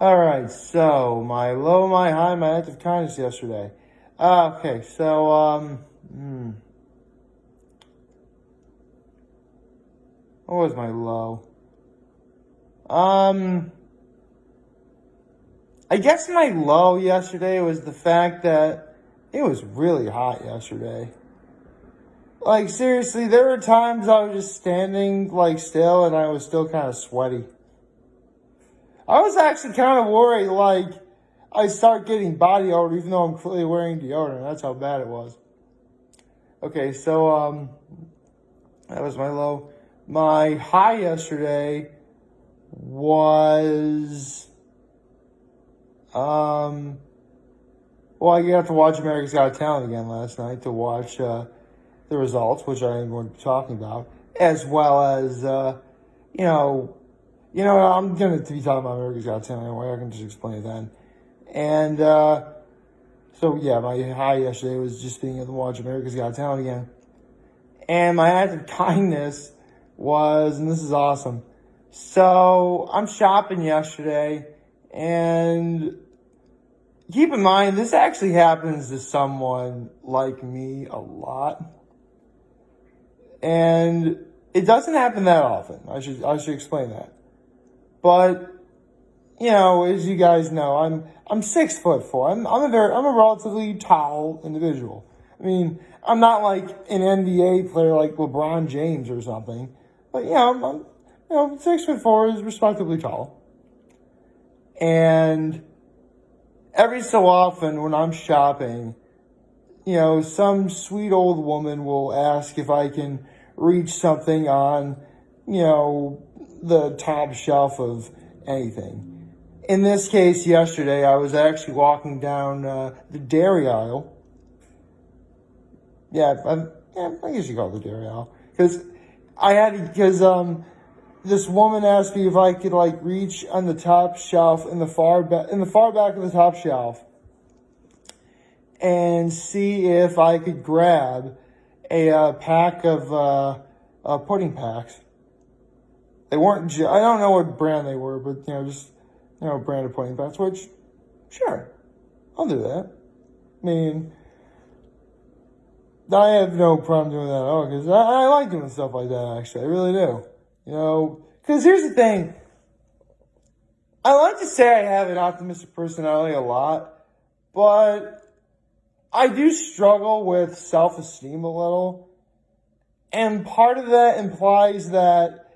All right, so my low, my high, my act of kindness yesterday. Okay, so what was my low? Um, I guess my low yesterday was the fact that it was really hot yesterday. Like seriously, there were times I was just standing like still and I was still kind of sweaty. I was actually kind of worried like I start getting body odor even though I'm clearly wearing deodorant. That's how bad it was. Okay, so that was my low. My high yesterday was well, I got to watch America's Got Talent again last night to watch the results, which I am going to be talking about, as well as you know, I'm going to be talking about America's Got Talent anyway. I can just explain it then. And so yeah, my high yesterday was just being able to watch America's Got Talent again. And my act of kindness was, and this is awesome. So I'm shopping yesterday, and keep in mind, this actually happens to someone like me a lot. And it doesn't happen that often. I should explain that. But, as you guys know, I'm 6'4". I'm a relatively tall individual. I mean, I'm not like an NBA player like LeBron James or something. But I'm 6'4" is respectably tall. And every so often when I'm shopping, some sweet old woman will ask if I can reach something on, the top shelf of anything. In this case, yesterday, I was actually walking down the dairy aisle. I guess you call it the dairy aisle. Because this woman asked me if I could reach on the top shelf in the far back of the top shelf and see if I could grab a pack of pudding packs. They weren't. I don't know what brand they were, but just brand of pudding packs. Which, sure, I'll do that. I mean, I have no problem doing that at all because I like doing stuff like that. Actually, I really do. Because here's the thing. I like to say I have an optimistic personality a lot, but I do struggle with self-esteem a little. And part of that implies that,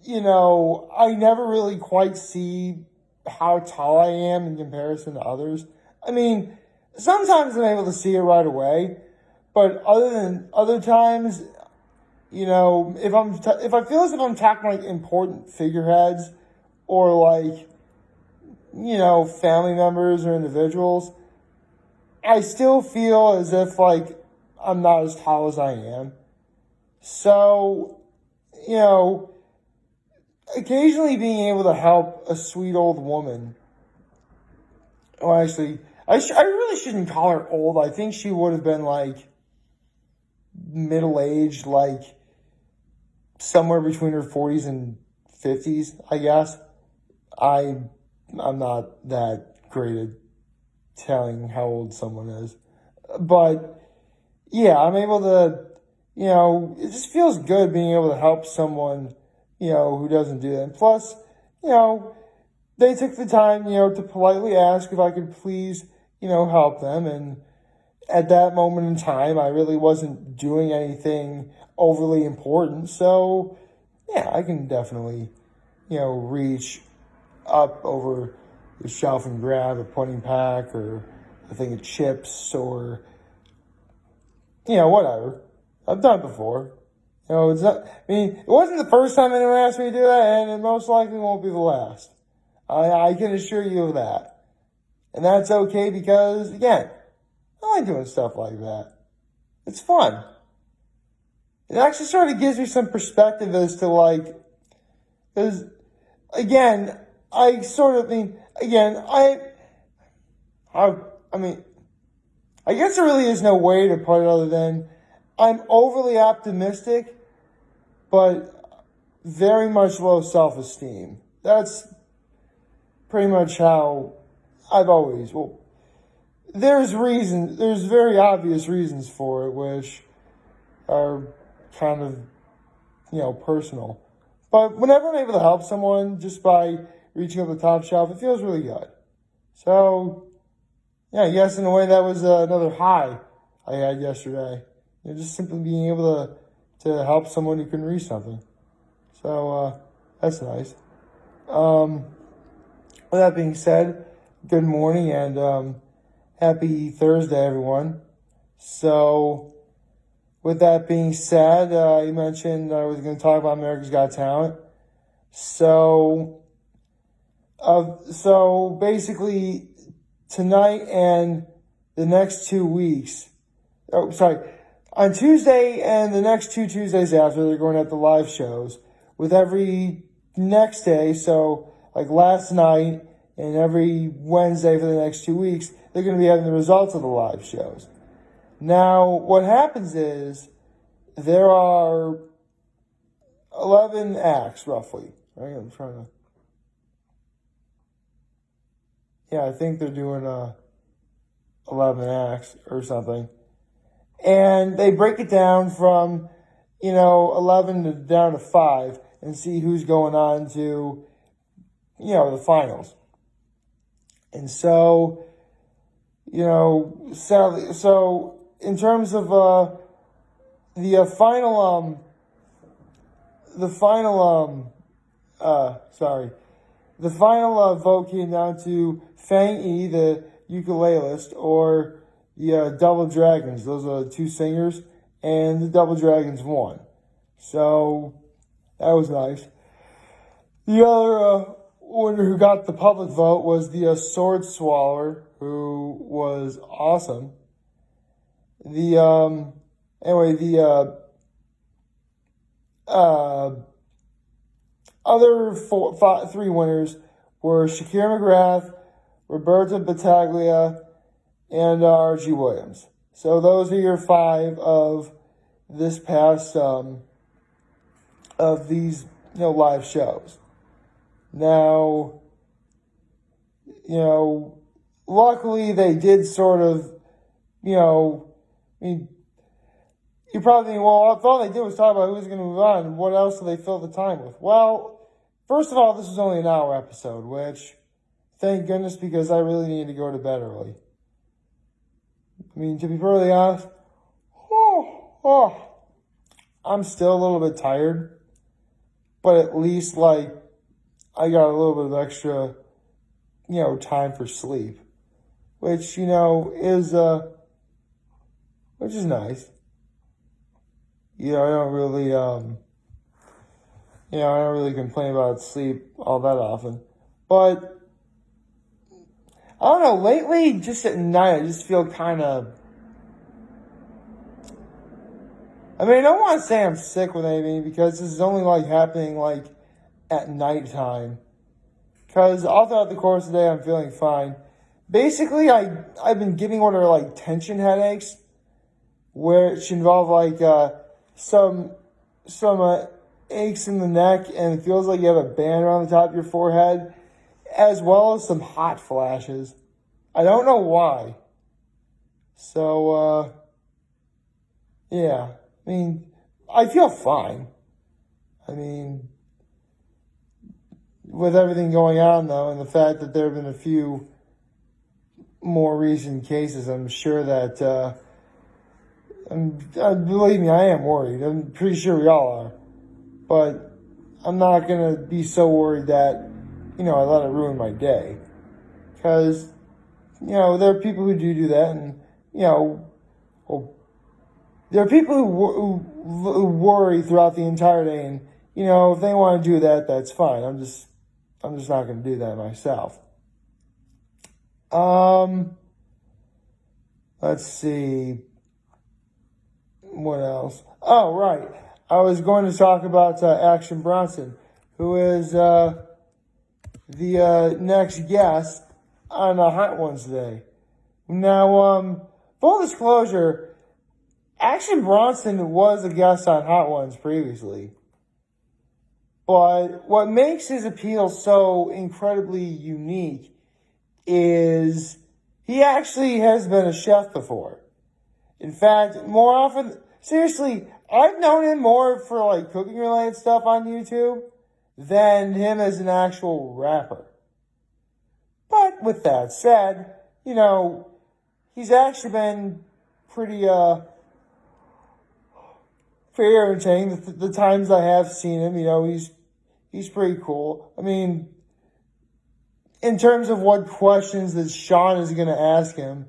I never really quite see how tall I am in comparison to others. I mean, sometimes I'm able to see it right away, but other times, if I feel as if I'm tackling important figureheads or family members or individuals, I still feel as if I'm not as tall as I am. So, occasionally being able to help a sweet old woman. Well, actually, I really shouldn't call her old. I think she would have been middle-aged, somewhere between her 40s and 50s, I guess. I'm not that great at telling how old someone is. But, yeah, I'm able to, it just feels good being able to help someone, who doesn't do that. And plus, they took the time, to politely ask if I could please, help them. And at that moment in time, I really wasn't doing anything overly important. So, yeah, I can definitely, reach up over the shelf and grab a pudding pack or a thing of chips or, whatever. I've done it before. It's not, it wasn't the first time anyone asked me to do that, and it most likely won't be the last. I can assure you of that. And that's okay because, again, I like doing stuff like that. It's fun. It actually sort of gives me some perspective as to because, again, I guess there really is no way to put it other than I'm overly optimistic, but very much low self-esteem. That's pretty much how I've always, well, there's very obvious reasons for it, which are kind of, personal. But whenever I'm able to help someone just by reaching up the top shelf, it feels really good. So, yeah, yes, in a way that was another high I had yesterday. Just simply being able to help someone who can reach something. So, that's nice. With that being said, good morning and happy Thursday, everyone. So, with that being said, you mentioned I was going to talk about America's Got Talent. So basically, tonight and the next 2 weeks, on Tuesday and the next 2 Tuesdays after, they're going to have the live shows. With every next day, so like last night and every Wednesday for the next 2 weeks, they're going to be having the results of the live shows. Now, what happens is there are 11 acts, roughly. Right? I think they're doing 11 acts or something. And they break it down from, 11 down to 5 and see who's going on to, the finals. And so, sadly, so in terms of the final vote came down to Fang Yi, the ukulelist, or the Double Dragons. Those are the two singers, and the Double Dragons won. So that was nice. The other winner who got the public vote was the Sword Swallower, who was awesome. The other three winners were Shakira McGrath, Roberta Battaglia, and Archie Williams. So those are your 5 of this past of these live shows. Now, luckily they did sort of, you probably think, well, if all they did was talk about who's going to move on, what else do they fill the time with? Well, first of all, this was only an hour episode, which, thank goodness, because I really need to go to bed early. To be perfectly honest, I'm still a little bit tired, but at least, I got a little bit of extra, time for sleep, which, is nice. I don't really complain about sleep all that often. But, I don't know, lately, just at night, I just feel kind of, I don't want to say I'm sick with anything, because this is only, happening, at nighttime. Because all throughout the course of the day, I'm feeling fine. Basically, I've been getting what are, tension headaches, which involve, some aches in the neck, and it feels like you have a band around the top of your forehead, as well as some hot flashes. I don't know why. So, yeah. I feel fine. With everything going on, though, and the fact that there have been a few more recent cases, I'm sure that, believe me, I am worried. I'm pretty sure we all are. But I'm not going to be so worried that, I let it ruin my day. Because, there are people who do that, and, there are people who worry throughout the entire day, and, if they want to do that, that's fine. I'm just not going to do that myself. Let's see. What else? Oh, right. I was going to talk about Action Bronson, who is the next guest on Hot Ones today. Now, full disclosure, Action Bronson was a guest on Hot Ones previously. But what makes his appeal so incredibly unique is he actually has been a chef before. In fact, more often, seriously, I've known him more for like cooking related stuff on YouTube than him as an actual rapper. But with that said, he's actually been pretty, pretty entertaining. The times I have seen him, he's pretty cool. I mean, in terms of what questions that Sean is going to ask him,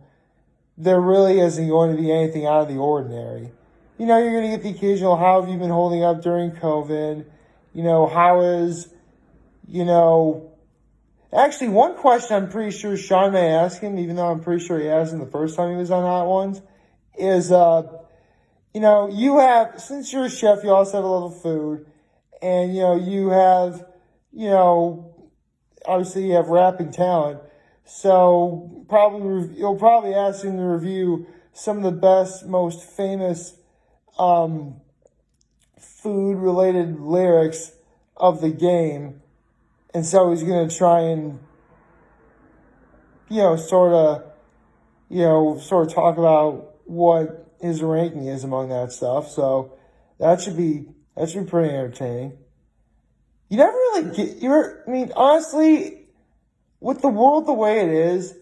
there really isn't going to be anything out of the ordinary. You're going to get the occasional, how have you been holding up during COVID? How is, actually, one question I'm pretty sure Sean may ask him, even though I'm pretty sure he asked him the first time he was on Hot Ones, is, you have, since you're a chef, you also have a love of food, and, you have, obviously you have rapping talent, so you'll probably ask him to review some of the best, most famous food-related lyrics of the game. And so he's going to try and, sort of talk about what his ranking is among that stuff. So that should be pretty entertaining. You never really honestly, with the world the way it is,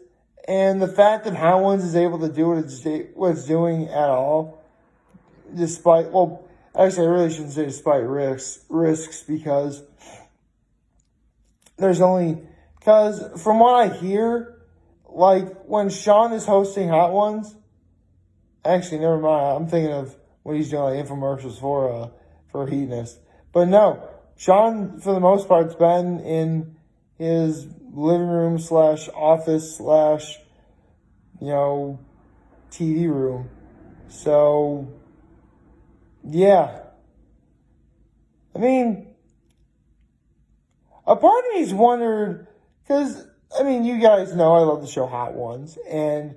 and the fact that Hot Ones is able to do what it's doing at all, despite, well, actually I really shouldn't say despite risks because because from what I hear, like when Sean is hosting Hot Ones, actually never mind, I'm thinking of what he's doing, like infomercials for Hedonist. But no, Sean, for the most part, has been in his living room / office / TV room. So, yeah. I mean, a part of me's wondered, because, you guys know I love the show Hot Ones, and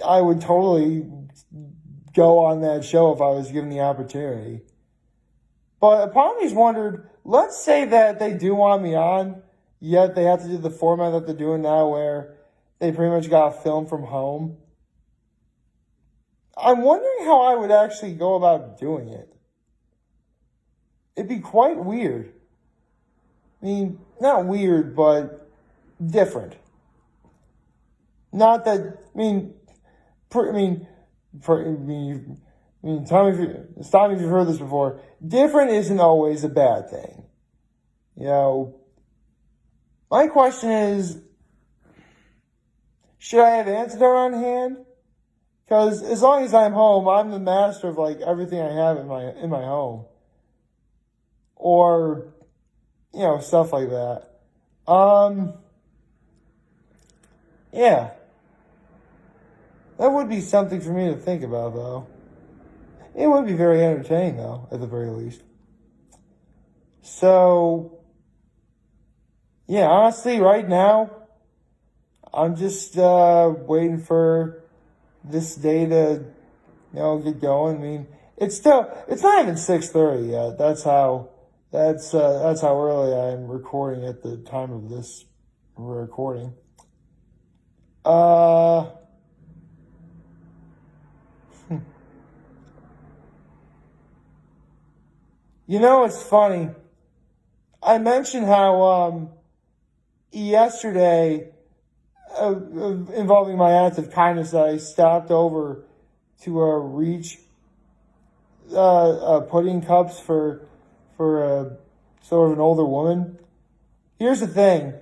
I would totally go on that show if I was given the opportunity. But a part of me's wondered, let's say that they do want me on, yet they have to do the format that they're doing now where they pretty much got to film from home. I'm wondering how I would actually go about doing it. It'd be quite weird. Not weird, but different. Not that, tell me if you've heard this before. Different isn't always a bad thing. My question is, should I have antidote on hand? Because as long as I'm home, I'm the master of like everything I have in my home. Or, stuff like that. Yeah. That would be something for me to think about, though. It would be very entertaining, though, at the very least. So, yeah, honestly, right now, I'm just waiting for this day to, get going. It's not even 6:30 yet. That's how early I'm recording at the time of this recording. It's funny. I mentioned how yesterday, involving my act of kindness, that I stopped over to reach pudding cups for sort of an older woman. Here's the thing.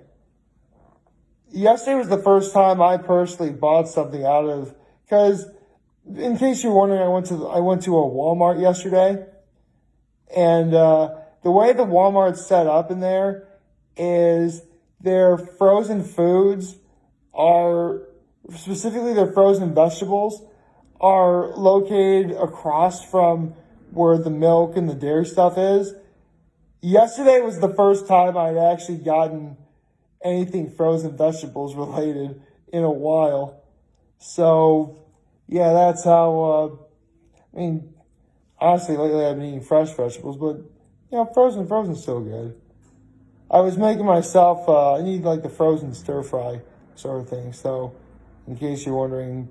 Yesterday was the first time I personally bought something because in case you're wondering, I went to a Walmart yesterday, and the way the Walmart's set up in there is their frozen foods specifically their frozen vegetables, are located across from where the milk and the dairy stuff is. Yesterday was the first time I'd actually gotten anything frozen vegetables related in a while. So, yeah, that's how, honestly, lately I've been eating fresh vegetables, but Frozen's still good. I was making myself, I need like the frozen stir fry sort of thing. So, in case you're wondering,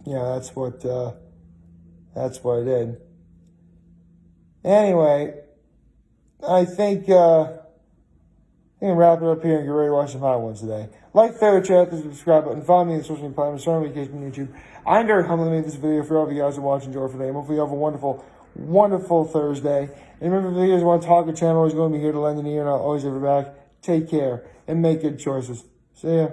that's what I did. Anyway, I think, I'm going to wrap it up here and get ready to watch some hot ones today. Like, favorite, share, the subscribe button, follow me on social media platforms, start notifications on YouTube. I'm very humbled to make this video for all of you guys who watch and enjoy today. Hopefully you have a wonderful, wonderful Thursday. And remember, if you guys want to talk, the channel is going to be here to lend an ear, and I'll always have your back. Take care and make good choices. See ya.